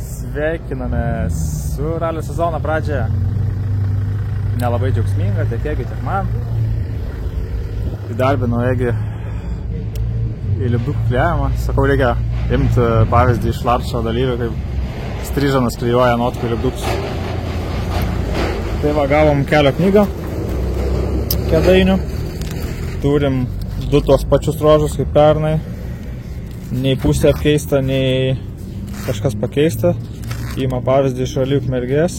Sveikiname su ralio sezono pradžia. Nelabai džiaugsminga, tiek Egiui, tiek man. Įdarbinau Egiui į lipdukų kliavimą. Sakau, reikia imti pavyzdį iš Larčo dalyvių, kaip Stryžanas klijuoja notkų į lipdukus. Tai va, gavom kelio knygą Kėdainių. Turim du tos pačius ruožus kaip pernai. Nei pusė apkeista, nei kažkas pakeista. Ima pavyzdį iš Ralių Ukmergės.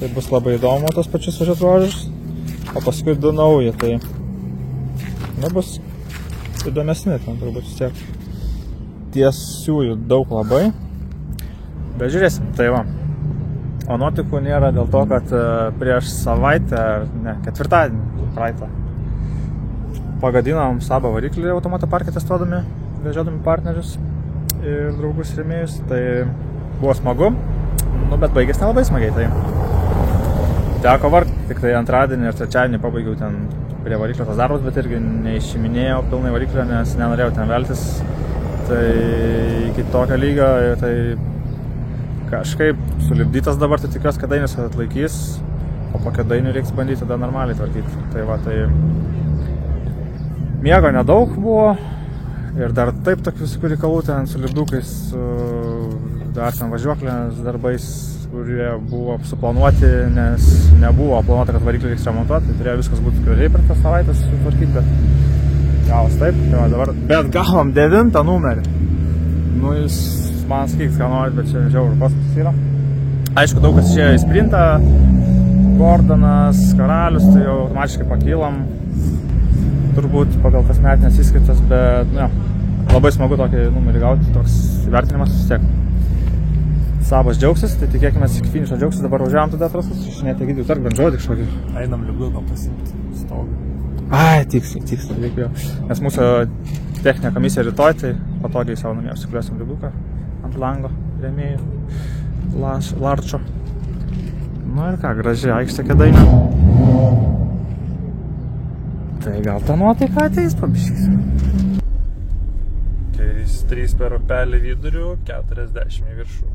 Tai bus labai įdomu tos pačius ruožus. O paskui du nauji, tai bus įdomesni ten turbūt vis tiek. Tiesiųjų daug labai. Bet žiūrėsim, tai va. O nuotikų nėra dėl to, kad prieš savaitę, ketvirtadienį praeitą, pagadinom Saba variklį automoto parke testuodami, vežiodami partnerius ir draugus rėmėjus. Tai buvo smagu, bet baigės nelabai smagiai. Tai teko vargti, tik tai antradienį ir trečiadienį pabaigiau ten prie variklio tas darbas, bet irgi neišiminėjau pilnai variklio, nes nenorėjau ten veltis. Tai iki tokio lygio, tai kažkaip sulipdytas dabar, tai tikiuosi, kad Kėdainis atlaikys, o po Kėdainių reiks bandyti tada normaliai tvarkyti. Tai va, tai miego nedaug buvo ir dar taip tokių visokių reikalų ten su lipdukais, dar ten važiuoklės darbais, kurie buvo suplanuoti, nes nebuvo planuota, kad variklį reiks remontuoti, tai turėjo viskas būti gražiai per tą savaitę sutvarkyti, bet gavos taip, tai va dabar. Bet gavom 9 numerį. Nu, jūs man sakykit, ką norit, bet čia žiaurų kosmosas yra. Aišku, daug kas išėjo į sprintą, Gordonas, Karalius, tai jau automatiškai pakylam, turbūt pagal kasmetinės įskaitas, bet ne, labai smagu tokį numerį gauti, toks įvertinimas vis tiek. Sabas džiaugsis, tai tikėkime iki finišo džiaugsis, dabar važiavam tada atrasus, išinėti Egidijų, tarp bendžodį kažkokį. Einam lipduką pasimti stogą. Ai, tiksliai, reikėjo. Nes mūsų techninė komisija rytoj, tai patogiai savo namie užsikliuosim lipduką ant lango rėmėjų Larčo. Nu ir ką, graži aikštė Kėdainių. Tai gal ta nuotaika ateis pabiškis. 3 per upelį vidurių, 40 į viršų.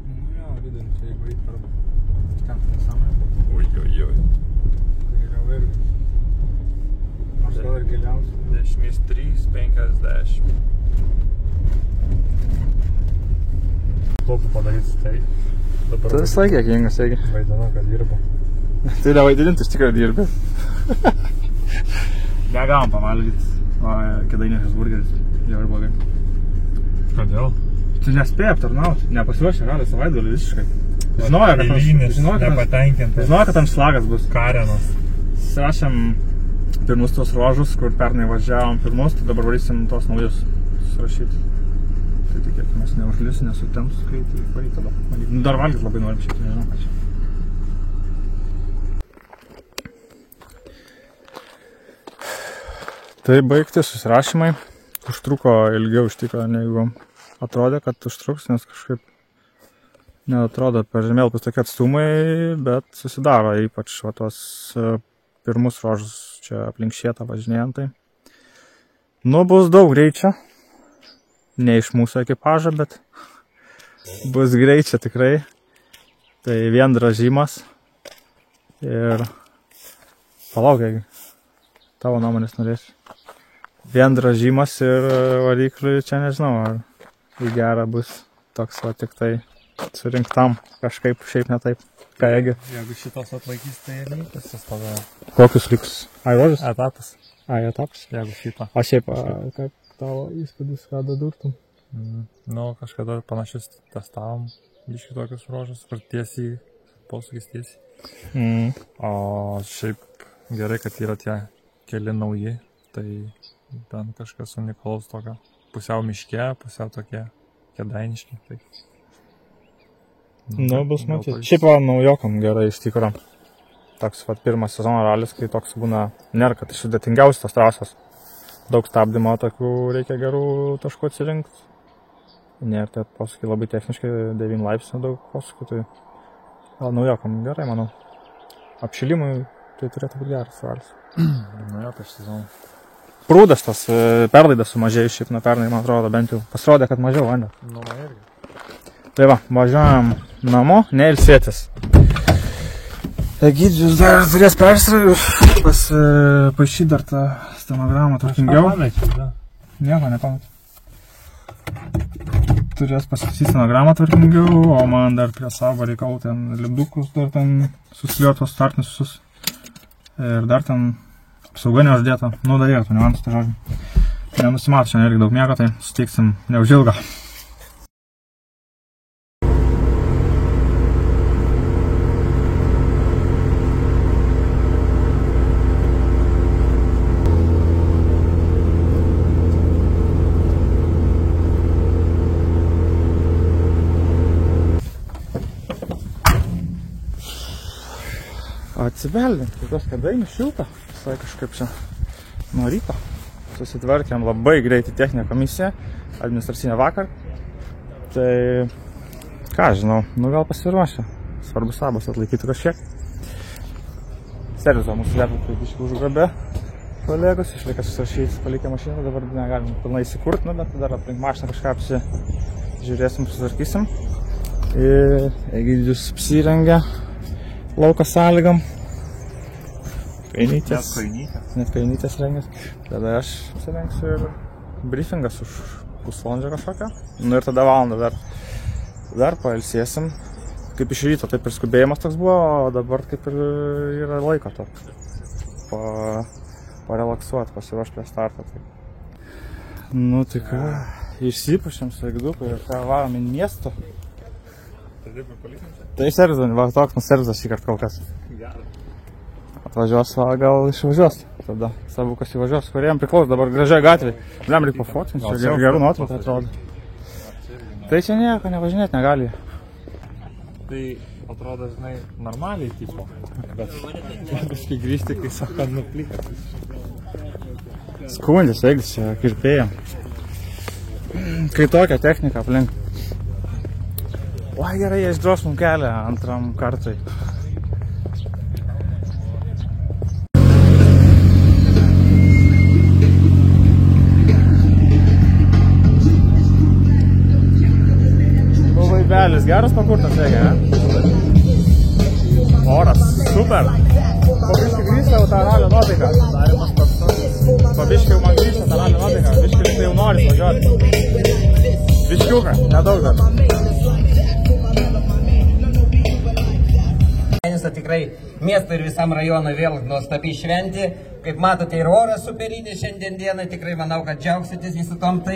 Nu jo, vidurių, čia jeigu eit per ten tai nesąmonė. Oi. Tai geriau irgi. Nors gal ir giliausiai. Dešimys 3, 50. Kokiu padaryti tai? Tu vis laik dėkingas, Egi. Vaidinu, kad dirbu. Tai nevaidinint, iš tikrųjų dirbi. Negavom pavalgyti Kėdainių Hesburgeris. Jau ir blogai. Kodėl? Tu nespėjai aptarnauti, nepasiruošė ralio savaitgalį visiškai. Nepatenkintas. Žinojo, kad ant šlagas bus. Karenas. Sirašėm pirmus tos ruožus, kur pernai važiavom pirmus, tai dabar varysim tos naujus susirašyti. Tai tikėkime, neužlis, nesutems, kai tai varyt tada. Nu, dar valgyt labai norim šiek tiek, nežinau ką čia. Tai baigti susirašymai. Užtruko ilgiau iš tikro, negu atrodė, kad užtruks, nes kažkaip neatrodo per žemėlapius tokie atstumai, bet susidaro ypač va tos pirmus ruožus čia aplink Šietą važinėjantai. Nu, bus daug greičio. Ne iš mūsų ekipažo, bet bus greičio tikrai. Tai vien dražimas. Ir palaukiai, tavo nuomonės norėsiu. Vien dražimas ir varikliui čia nežinau, ar į gerą bus toks va tik tai surinktam kažkaip, šiaip ne taip. Ką Egi? Jeigu šitos atlaikys, tai ir lygisis tada. Kokius liks? Ai, ruožus? Etapas. Ai, etapas? Jeigu šitą. O šiaip, kaip tavo įspūdis, ką dadurtum? Nu, kažkada panašius testavom. Biški tokius ruožus, kur tiesiai, posūkis tiesiai. O šiaip gerai, kad yra tie keli nauji. Tai ten kažkas unikalaus tokio. Pusiau miške, pusiau tokie kėdainiški. Tai... Nu, bus matyti. Šiaip va, naujokam gerai iš tikro. Toks va, pirmas sezono ralis, kai toks būna, nėra, kad iš sudėtingiausios tos trasos. Daug stabdymo, tokių reikia gerų taškų atsirinkti. Nėra, tai posūkiai labai techniškai, 9 laipsnių daug posūkių, tai gal naujokam gerai, manau. Apšilimui tai turėtų būti geras ralis. Nu jo, prieš sezoną. prūdas tas perlaidas sumažėjus šiaip nuo pernai, man atrodo, bent jau pasirodė, kad mažiau vandė. Nu, man irgi. Tai va, važiuojam namo, neilsėtis. Egidijus dar turės pašyti dar tą stenogramą tvarkingiau. Nieko nepamatė. Turės pasisyti stenogramą tvarkingiau, o man dar prie savo reikalų ten lipdukus dar ten susiliuotos startinius visus. Ir dar ten apsauga neuždėta. Nu, dar yra tų niuansų, tai žodžiu. Nenusimato, šiandien irgi daug miego, tai suteiksim neužilgą. Atsibeldint, kitos kadainių šilta, visai kažkaip čia nuo ryto. Susitvarkėm labai greitai techninę komisiją, administracinę vakar. Tai, ką žinau, nu gal pasiruošę. Svarbu sabas atlaikyti kažkiek. Servizą mūsų liepą biškį užgrabė kolegos, išlieka susirašyti, palikė mašiną, dabar negalim pilnai įsikurti, nu, bet dar aplink mašiną kažką apsižiūrėsim, susitvarkysim. Ir Egidijus apsirengia lauko sąlygom. Kainytės. Net kainytės rengės. Tada aš apsirengsiu ir briefingas už pusvalandžio kažkokią. Nu ir tada valandą dar pailsėsim. Kaip iš ryto, taip ir skubėjimas toks buvo, o dabar kaip ir yra laiko to. Parelaksuoti, pasiruošti prie starto. Tai. Nu tai ką, išsipušėm su Egduku ir ką varom į miesto. Tai servizą, va toks servizas šį kartą kol kas. Atvažiuos, va gal išvažiuos. Tada savukas įvažiuos, kuriem priklauso dabar gražiai gatvėj. Bliam reikia pafotkinti, čia gerų nuotraukų atrodo. Tai čia nieko nevažinėti negali. Tai atrodo, žinai, normaliai tipo. Bet biškai grįžti, kai sako, nuplikas. Skundės, eigis čia kirpėjam. Kai tokia technika aplink. Oi, gerai, jie išdros mum kelią antram kartui. Nu, laivelis geras pakurtas, reikia, ne? Oras, super. Pabiškai grįžta jau tą ralio nuotaiką. Pabiškai jau man grįžta tą ralio nuotaiką. Biškai tai jau nori važiuoti. Biškiuką, nedaug dar. Tikrai miesto ir visam rajonui vėl nuostabi šventė. Kaip matote, ir oras superinis šiandien dieną. Tikrai manau, kad džiaugsitės visų tom. Tai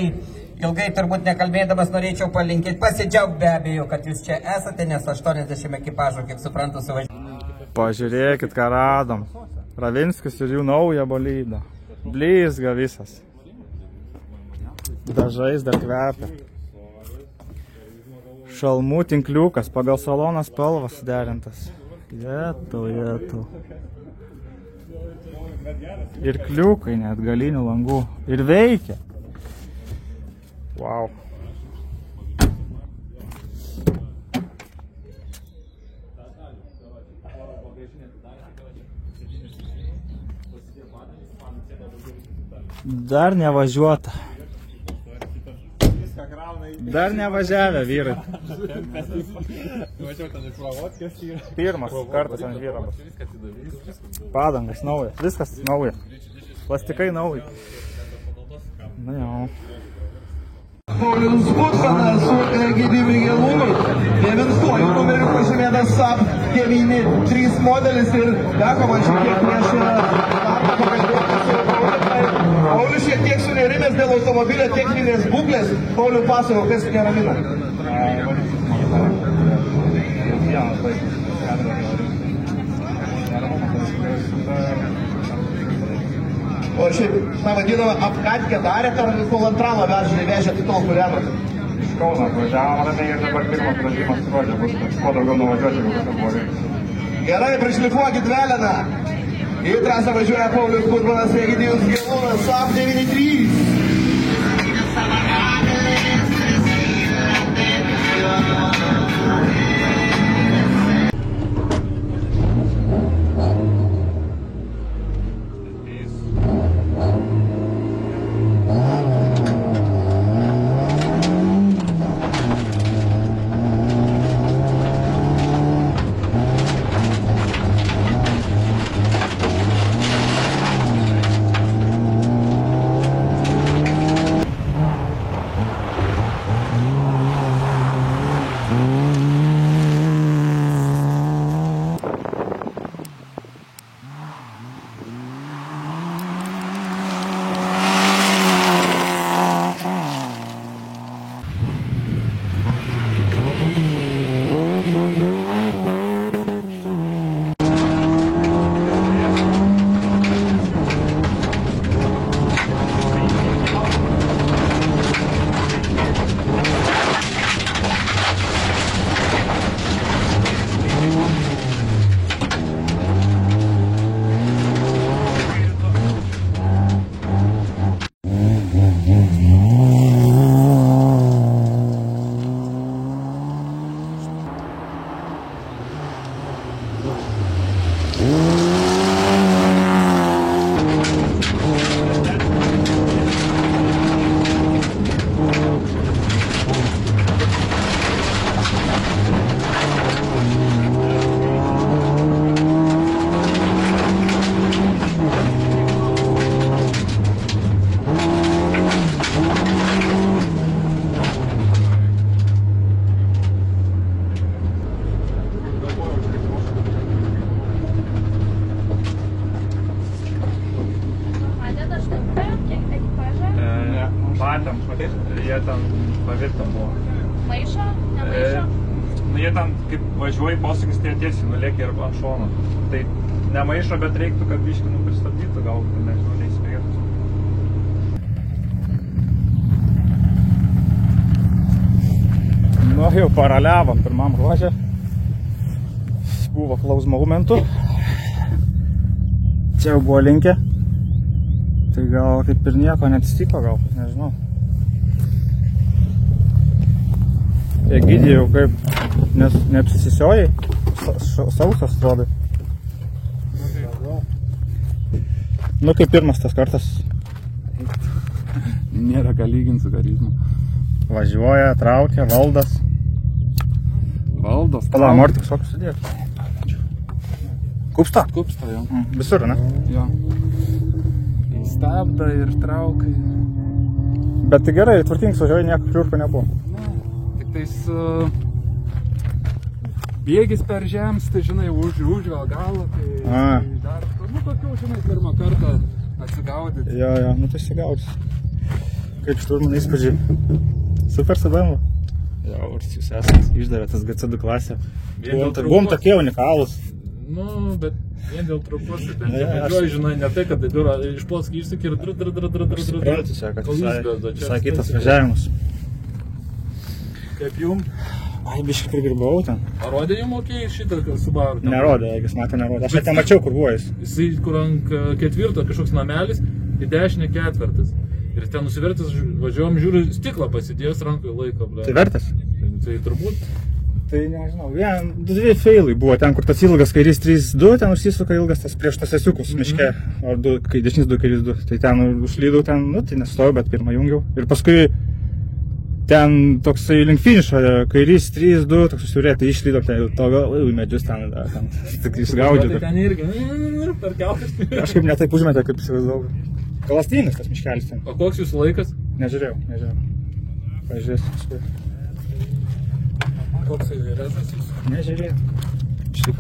ilgai turbūt nekalbėdamas norėčiau palinkėti. Pasidžiaugti be abejo, kad jūs čia esate, nes 80 ekipažų, kaip suprantu, suvažiavo. Pažiūrėkit, ką radom. Ravinskis ir jų naują bolidą. Blizga visas. Dažais dar kvepia. Šalmų tinkliukas, pagal salono spalvą suderintas. Jetau. Ir kliukai net galinių langų. Ir veikia. Wow. Dar nevažiuota. Dar nevažiavę vyrai. Pirmas kartas ant vyro bus. Padangas naujas, viskas nauja. Plastikai nauji. Na jau. Paulius Butkanas su Egidijumi Gelūnu. 9 numeriu pažymėtas SAP 9-3 modelis ir teko man šiek tiek prieš darbą pakalbėti su Paulius šiek tiek sunerimęs dėl automobilio techninės būklės. Paulius pasako, kas neramina. O šiaip, tą vadinamą apkatkę darė, kol antralą vežė tol kuriamas. Iš Kauno atvažiavom ramiai ir dabar pirmas pražymas skrodžia bus. Kuo daugiau nuvažiuoti, jeigu visą buvo. Gerai, prišlifuokit veleną. Į trasą važiuoja Paulius Butkanas, Egidijus Gelūnas, SAP 9-3. matėm, jie ten pavirtę buvo. Maišo? Nemaišo? Jie ten, kaip važiuoji posūkis, tie tiesiai nulėkia ir ant šono. Tai nemaišo, bet reiktų, kad biškį pristabdytų, gal, nežinau, neįspėtų. Nu, jau paraliavom pirmam ruože. Buvo klaus momentų. Čia jau buvo linkę. Tai gal kaip ir nieko neatsitiko, gal, nežinau. Egidijau kaip neapsisisiojai, sausas atrodai. Nu, kaip pirmas tas kartas. Nėra ką lyginti su charizma. Važiuoja, traukia, valdas. Valdas. Pala, nori tik sokius sudėti. Kupsta? Kupsta, jo. Visur, ne? Jo. Stabda ir traukai. Bet tai gerai, tvarkingai važiuoja, nieko kliurko nebuvo. Tik tais bėgis per žems, tai žinai, už galą, tai dar, nu, tokių, žinai, pirmą kartą atsigaudyti. Jo, nu tai atsigaudys. Kaip šturmano įspūdžiai. Super su BMW. Jo, jūs esat išdavė tas GC2 klasę. Buvom tokie unikalūs. Nu, bet vien dėl trupos, bet važiuoju, žinai, ne tai, kad biurą iš Polskį išsakė ir Suprantu čia, kad visai kitas važiavimus. Kaip jum? Ai, biškai prigirbau ten. Ar rodė jum mokėjai šitą Subaru? Nerodė, jeigu matė, nerodė. Aš net nemačiau, kur buvo jis. Jisai, kur ant ketvirto kažkoks namelis, į dešinę ketvirtas. Ir ten nusivertęs važiuojam, žiūriu, stiklą pasidėjęs rankoje laiko, ble. Tai vertės? Tai turbūt. Tai nežinau, dvi feilai buvo ten, kur tas ilgas kairys 3-2, ten užsisuka ilgas tas prieš tas esiukus miške, o dešinis 2 kairys 2. Tai ten užlydau ten, nu tai nestojau, bet pirmą jungiau. Ir paskui ten toksai link finišo, kairys 3-2, toks susiurėti, tai išlydom ten to į medžius ten tik išgaudžiu. Tai ten irgi, per keltas. Aš kaip netaip užmetė, kaip įsivaizdavau. Kalastinis tas miškelis ten. O koks jūsų laikas? Nežiūrėjau. Pažiūrėsiu paskui. Koks rezas jūsų? Nežiūrėjau. Štai.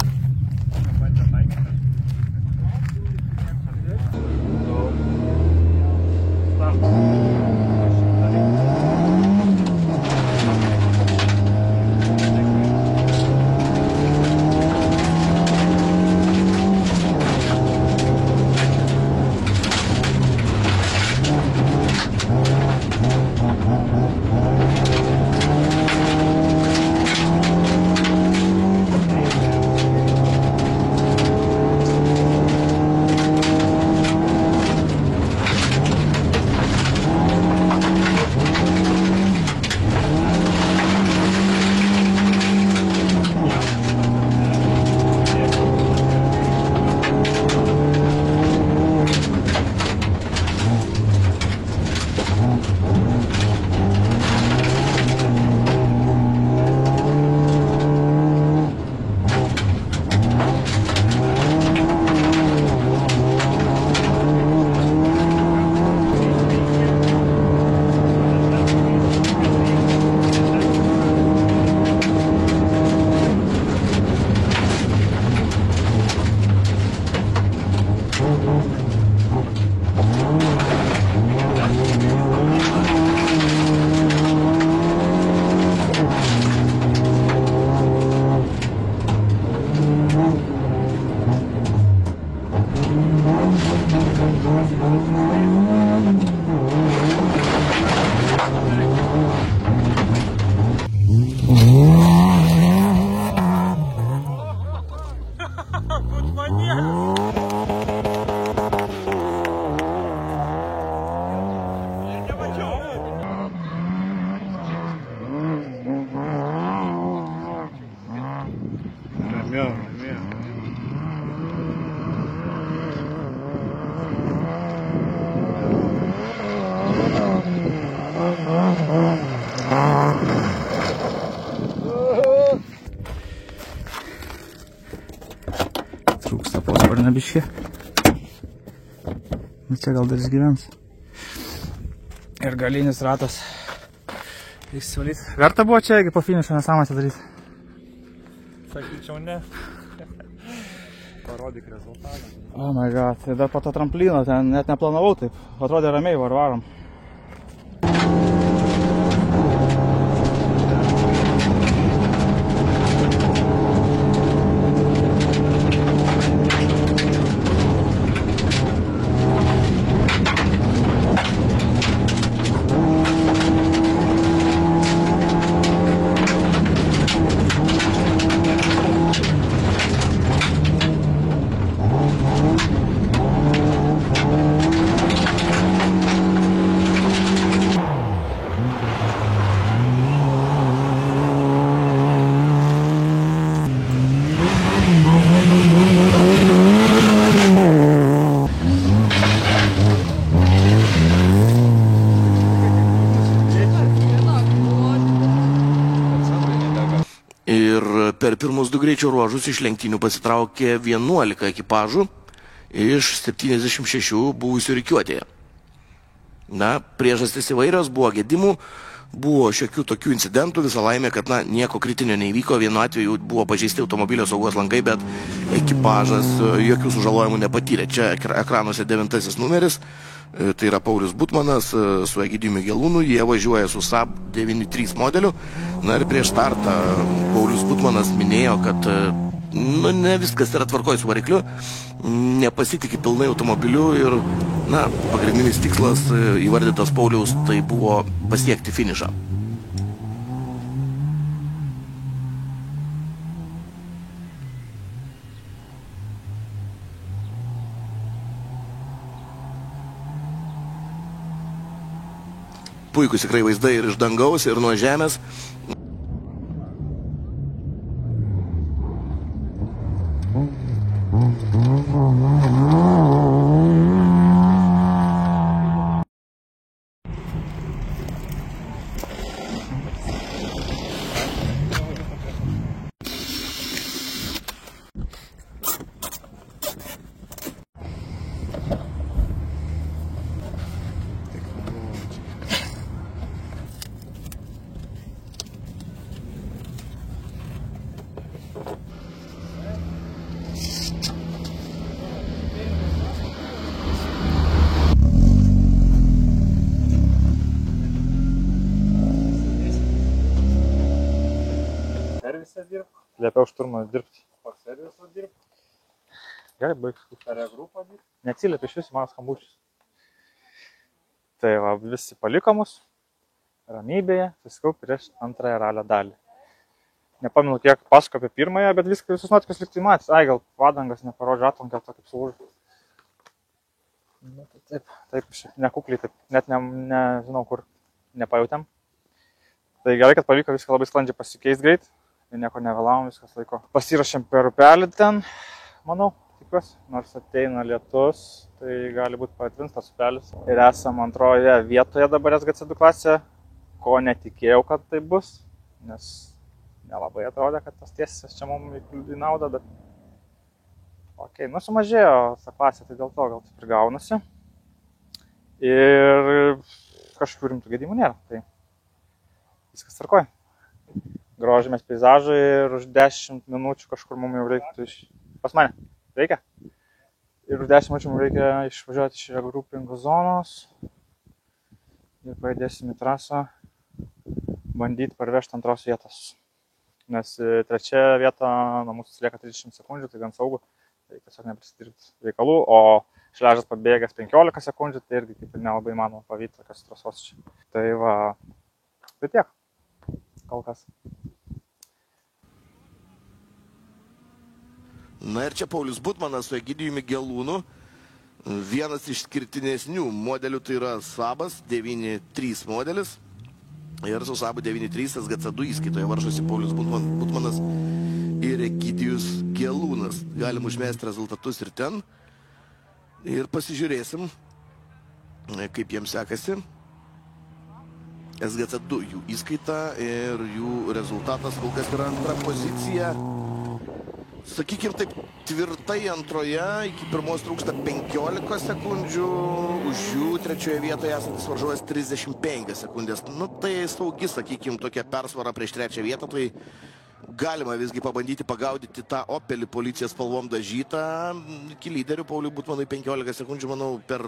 Trūksta posparnio biškį. Bet čia gal dar išgyvens. Ir galinis ratas. Išsivalyti. Verta buvo čia, jeigu po finišo nesąmonę daryti? Sakyčiau, ne. Parodyk rezultatą. Oh my god, tai dar po to tramplino, ten net neplanavau taip. Atrodė ramiai, varom. greičio ruožus iš lenktynių pasitraukė 11 ekipažų iš 76 buvusių rikiuotėje. Na, priežastis įvairios, buvo gedimų, buvo šiokių tokių incidentų, visą laimę, kad nieko kritinio neįvyko, vienu atveju buvo pažeisti automobilio saugos langai, bet ekipažas jokių sužalojimų nepatyrė. Čia ekranuose 9 numeris, tai yra Paulius Butmanas su Egidijumi Gelūnu, jie važiuoja su Saab 93 modeliu. Na ir prieš startą Paulius Butmanas minėjo, kad ne viskas yra tvarkoj su varikliu, nepasitikė pilnai automobiliu ir pagrindinis tikslas įvardytas Pauliaus tai buvo pasiekti finišą. Puikus tikrai vaizdai ir iš dangaus, ir nuo žemės. Liepiau šturmą dirbti. Po serviso dirbti? Gerai, baigs. Regrupą dirbti? Neatsiliepė iš visų mano skambučius. Tai va, visi paliko mus ramybėje, susikau prieš antrąją ralio dalį. Nepamenu, kiek pasako apie pirmąją, bet visus nuotikius liktai matys. Ai, gal padangas neparodžia atlankę, to kaip sulūžė. Taip, nekukliai, taip, net nežinau kur nepajautėm. Tai gerai, kad pavyko viską labai sklandžiai pasikeist greit. Nieko nevėlavom, viskas laiko. Pasirašėm per upelį ten, manau, tikiuosi. Nors ateina lietus, tai gali būti patvins tas upelis. Ir esam antroje vietoje dabar SGC2 klasėje, ko netikėjau, kad tai bus. Nes nelabai atrodė, kad tas tiesas čia mums į naudą, bet... Okei, sumažėjo ta klasė, tai dėl to gal taip ir gaunasi. Ir kažkokių rimtų gedimų nėra, tai viskas tvarkoj. Grožimės peizažai ir už 10 minučių kažkur mums jau reiktų pas mane. Reikia? Ir už 10 minučių mums reikia išvažiuoti iš regrupingo zonos. Ir pajudėsim į trasą bandyti parvežti antros vietos. Nes trečia vieta nuo mūsų lieka 30 sekundžių, tai gan saugu. Tai tiesiog neprisidirbti reikalų, o šležas pabėgęs 15 sekundžių, tai irgi kaip ir nelabai manoma pavyti tokios trasos čia. Tai va, tai tiek. Kol kas. Na ir čia Paulius Butmanas su Egidijumi Gelūnu. Vienas iš skirtinesnių modelių tai yra Saabas 93 modelis. Ir su Saabu 93 SGC2 įskaitoje varžosi Paulius Butmanas ir Egidijus Gelūnas. Galim užmesti rezultatus ir ten. Ir pasižiūrėsim, kaip jiems sekasi. SGC2 jų įskaita ir jų rezultatas kol kas yra antra pozicija. Sakykim taip, tvirtai antroje, iki pirmos trūksta 15 sekundžių, už jų trečioje vietoje esantis varžovas 35 sekundės. Tai saugi, sakykim, tokia persvara prieš trečią vietą, tai galima visgi pabandyti pagaudyti tą Opelį policijos spalvom dažytą. Iki lyderių Pauliui Butmanui 15 sekundžių, manau, per...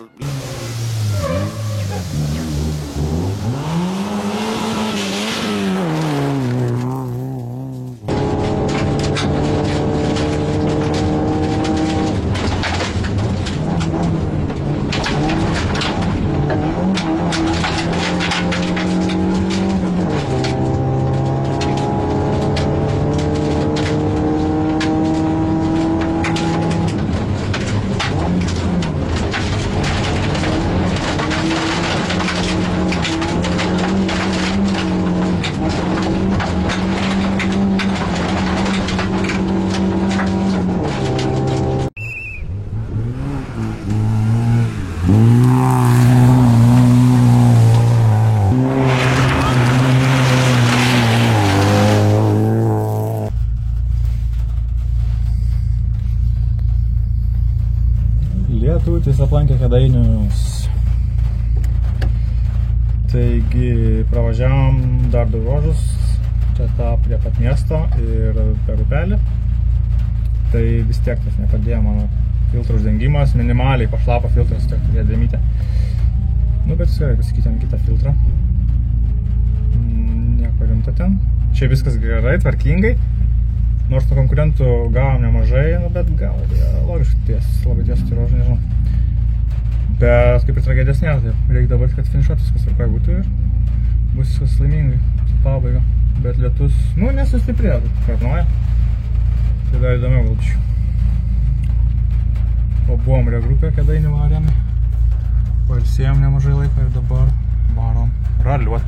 lietutis aplankė Kėdainius. Taigi pravažiavom dar 2 ruožus, čia tą prie pat miesto ir per upelį. Tai vis tiek tas nepadėjo mano filtro uždengimas, minimaliai pašlapo filtras, tiek turėjo dėmytę. Nu, bet gerai, pasikeitėm kitą filtrą. Nieko rimto ten. Čia viskas gerai, tvarkingai. Nors to konkurentų gavom nemažai, nu, bet gal logiškai labai ties tirožą, nežinau. Bet kaip ir tragedijos nėra, tai reikia dabar, kad finišuotų viskas tvarkai būtų ir bus viskas laimingai, su pabaiga. Bet lietus, nu, nesustiprėjo, bet karnoja. Tai dar įdomiau gal biškiu. O buvom regrupė Kėdainių varėm, pailsėjom nemažai laiko ir dabar varom raliuot.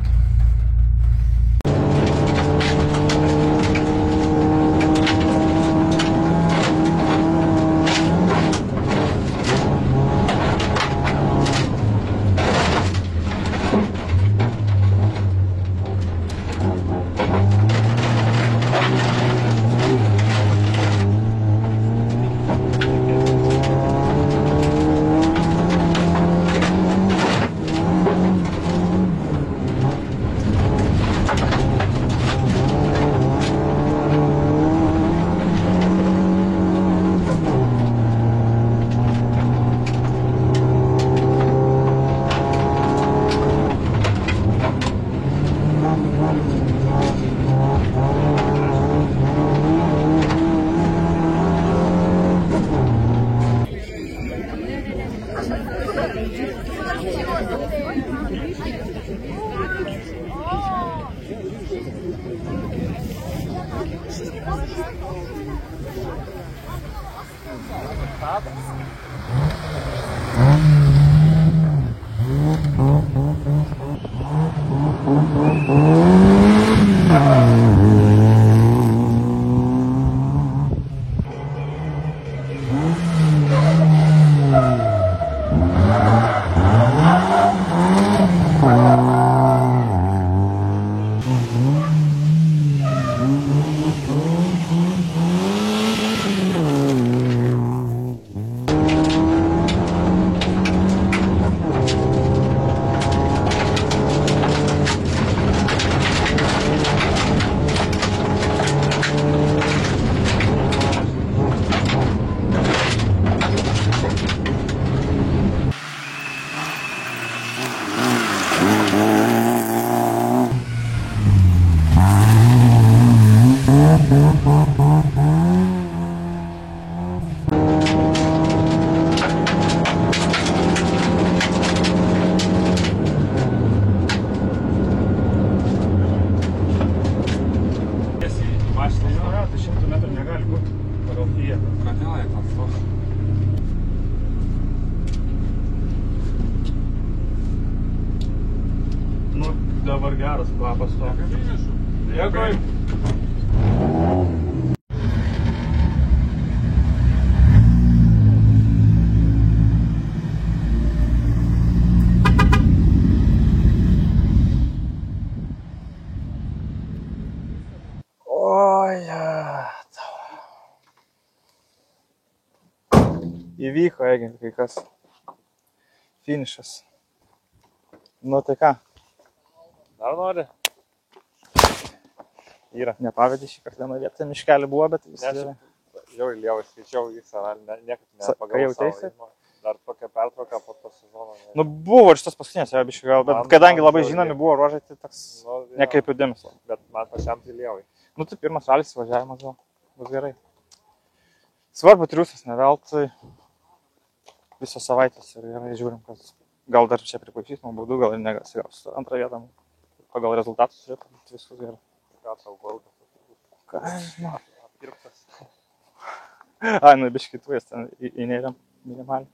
Dabar geras kvapas to. Dėkui. Įvyko, kai kas. Finišas. Nu tai ką? Dar nori? Yra, nepavedė šį kartą vieną vietą, miškelį buvo, bet vis gerai. Jau įlievai skaičiau visą, niekaip Ką nepagal jauteisi? Dar tokia pertrauka po to sezono. Nu buvo šitas paskutinės, jo biškai gal, bet kadangi labai žinomi buvo ruožai, tai toks nekreipiu dėmesio. Bet man pačiam tai lievai. Nu tai pirmas ralis važiavimas gal, bus gerai. Svarbu triūsas, ne veltui. Visos savaitės ir gerai žiūrim, kad gal dar čia pripaišys man baudų, gal ir negasigaus antrą vietą. Pagal rezultatus turėtų būti viskas gerai. Ką tau baudas? Ką žinau. Apkirptas. Ai, nu biškai tuės ten įnėrėm minimaliai.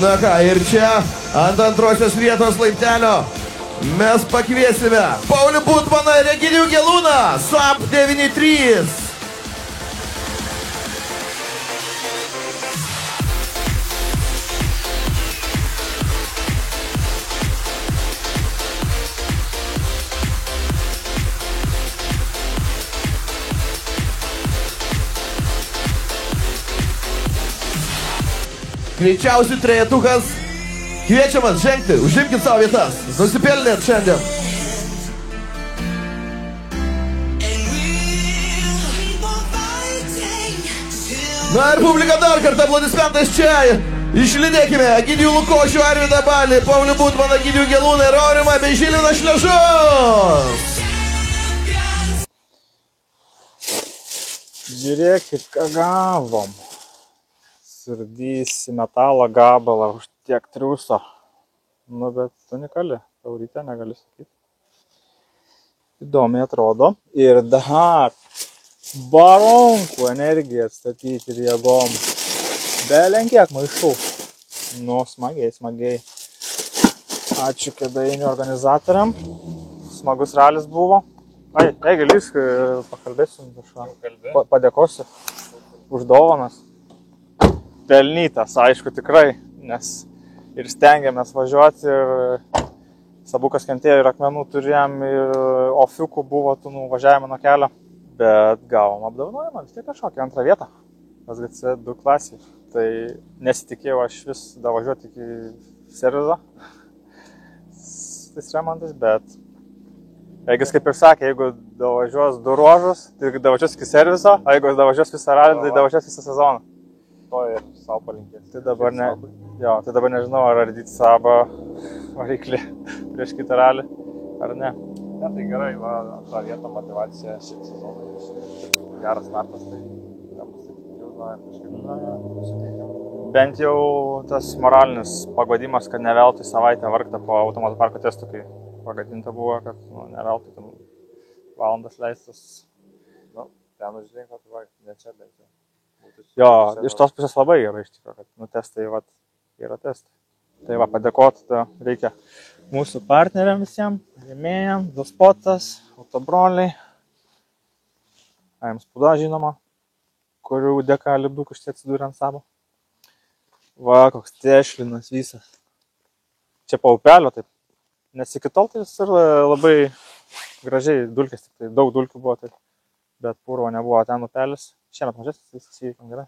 Na ką, ir čia ant antrosios vietos laiptelio mes pakviesime Paulių Butmaną ir Egidijų Gelūną, SAP 93. greičiausiai trejetukas. Kviečiamas žengti, užimkit savo vietas. Nusipelnėt šiandien. Na ir publika dar kartą aplodismentais čia. Išlydėkime Egidijų Lukošių, Arvydą Balį, Paulių Butmaną, Egidijų Gelūną ir Aurimą bei Žiliną Šležus. Žiūrėkit, ką gavom. Surdysi metalo gabalą už tiek triuso. Nu, bet unikali. Taurytė negali sakyti. Įdomiai atrodo. Ir dar baronkų energiją atstatyti ir jėgom. Belenkiek maišų. Nu, smagiai. Ačiū Kėdainių organizatoriam. Smagus ralis buvo. Eigi, lysk, pakalbėsim kažką. Padėkosiu už dovanas. Pelnytas, aišku, tikrai, nes ir stengiamės važiuoti ir Sabukas kentėjo ir akmenų turėjom ir ofiukų buvo tų nuvažiavimo nuo kelio. Bet gavom apdovanojimą, vis tiek kažkokią antrą vietą. SGC 2 klasį. Tai nesitikėjau aš vis davažiuoti iki servizo. Tais remontais, bet Egis kaip ir sakė, jeigu davažiuos 2 ruožus, tai davažiuos iki servizo, o jeigu davažiuos visą ralį, tai davažiuos visą sezoną. To ir savo palinkėti. Tai dabar nežinau, ar ardyti savo variklį prieš kitą ralį, ar ne. Ne, tai gerai, va, antrą vietą motivacija šį sezoną. Geras startas, tai bent jau tas moralinis pagodimas, kad ne veltui savaitę vargta po automatų parko testų, kai pagadinta buvo, kad ne veltui tam valandas leistas. Nu, ten užrinko, tai va, ne čia bent jau. Jo, iš tos pusės labai gerai iš tikrųjų, kad testai yra testai. Tai va, padėkoti reikia mūsų partneriam visiems, rėmėjam, Dospotas, Autobroliai, AM Spauda žinoma, kurių dėka lipdukus čia atsidūrė ant savo. Va, koks tešlinas visas. Čia po upelio taip. Nes iki tol tai jis ir labai gražiai dulkės, tik tai daug dulkių buvo, tai, bet purvo nebuvo ten upelis. Šiemet mažesnis, viskas įvykom gerai.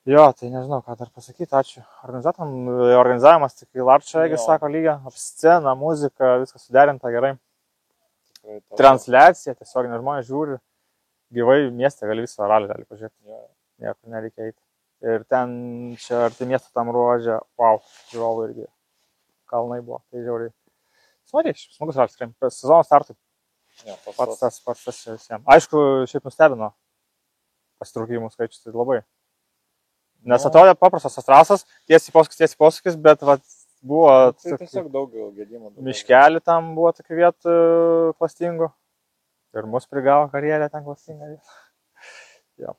Jo, tai nežinau, ką dar pasakyti, ačiū. Organizavimas, tik Larčio, Egis sako, lygia, apscena, muzika, viskas suderinta gerai. Transliacija, tiesiog žmonės žiūri, gyvai mieste gali visą ralį gali pažiūrėti. Niekur nereikia eiti. Ir ten čia arti miesto tam ruožė, wow, žiūrovų irgi kalnai buvo, tai žiauriai. Smagiai, smagus ralis, tikrai. Sezono startui. Pats tas čia visiems. Aišku, šiaip nustebino pasitraukimų skaičius, tai labai. Nes atrodė paprastas tas trasas, tiesiai posūkis, bet buvo tai tiesiog daug gedimų. Miškelį tam buvo tokių vietų klastingų. Ir mus prigavo karjerę ten klastingą. Jo,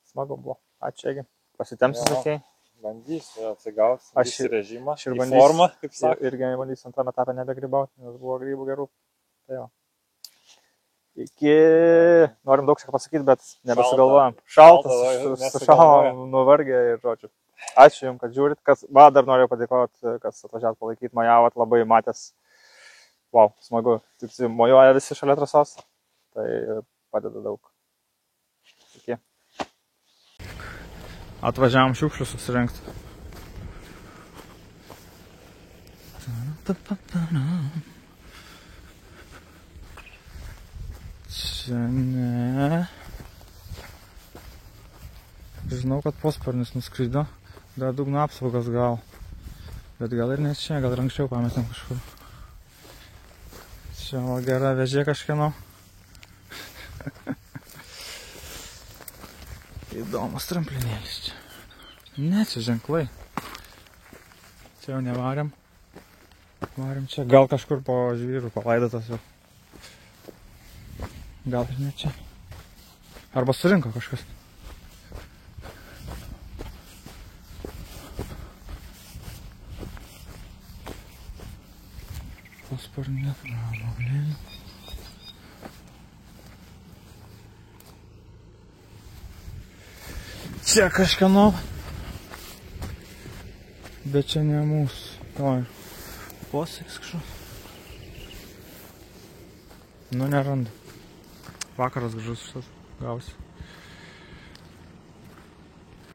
smagu buvo. Ačiū, Egi. Pasitempsiu, sakei. Bandysiu atsigauti visą režimą, į formą, kaip sakė. Irgi bandysiu antrame etape nebegrybauti, nes buvo grybų gerų. Tai jo. Iki, norim daug pasakyti, bet nebesugalvojam. Šaltas, sušalom, nuvargę ir žodžiu. Ačiū Jums, kad žiūrit. Dar noriu padėkoti, kas atvažiavot palaikyti, mojavot, labai matęs. Wow, smagu. Tik mojuoja visi šalia trasos. Tai padeda daug. Iki. Atvažiavom šiukšlių susirinkti. Čia ne. Žinau, kad posparnis nuskrido. Dar dugno apsaugas gal. Bet gal ir ne čia, gal ir anksčiau pametėm kažkur. Čia va gera vežė kažkieno. Įdomus tramplinėlis čia. Ne, čia ženklai. Čia jau nevarėm. Varėm čia. Gal kažkur po žvyrų palaidotas jau. Gal ir ne čia. Arba surinko kažkas. Pasparnė pramonė. Čia kažkieno. Bet čia ne mūsų. Oi. Posakis kažkas. Nu, nerandu. Vakaras gražus šitas gausi.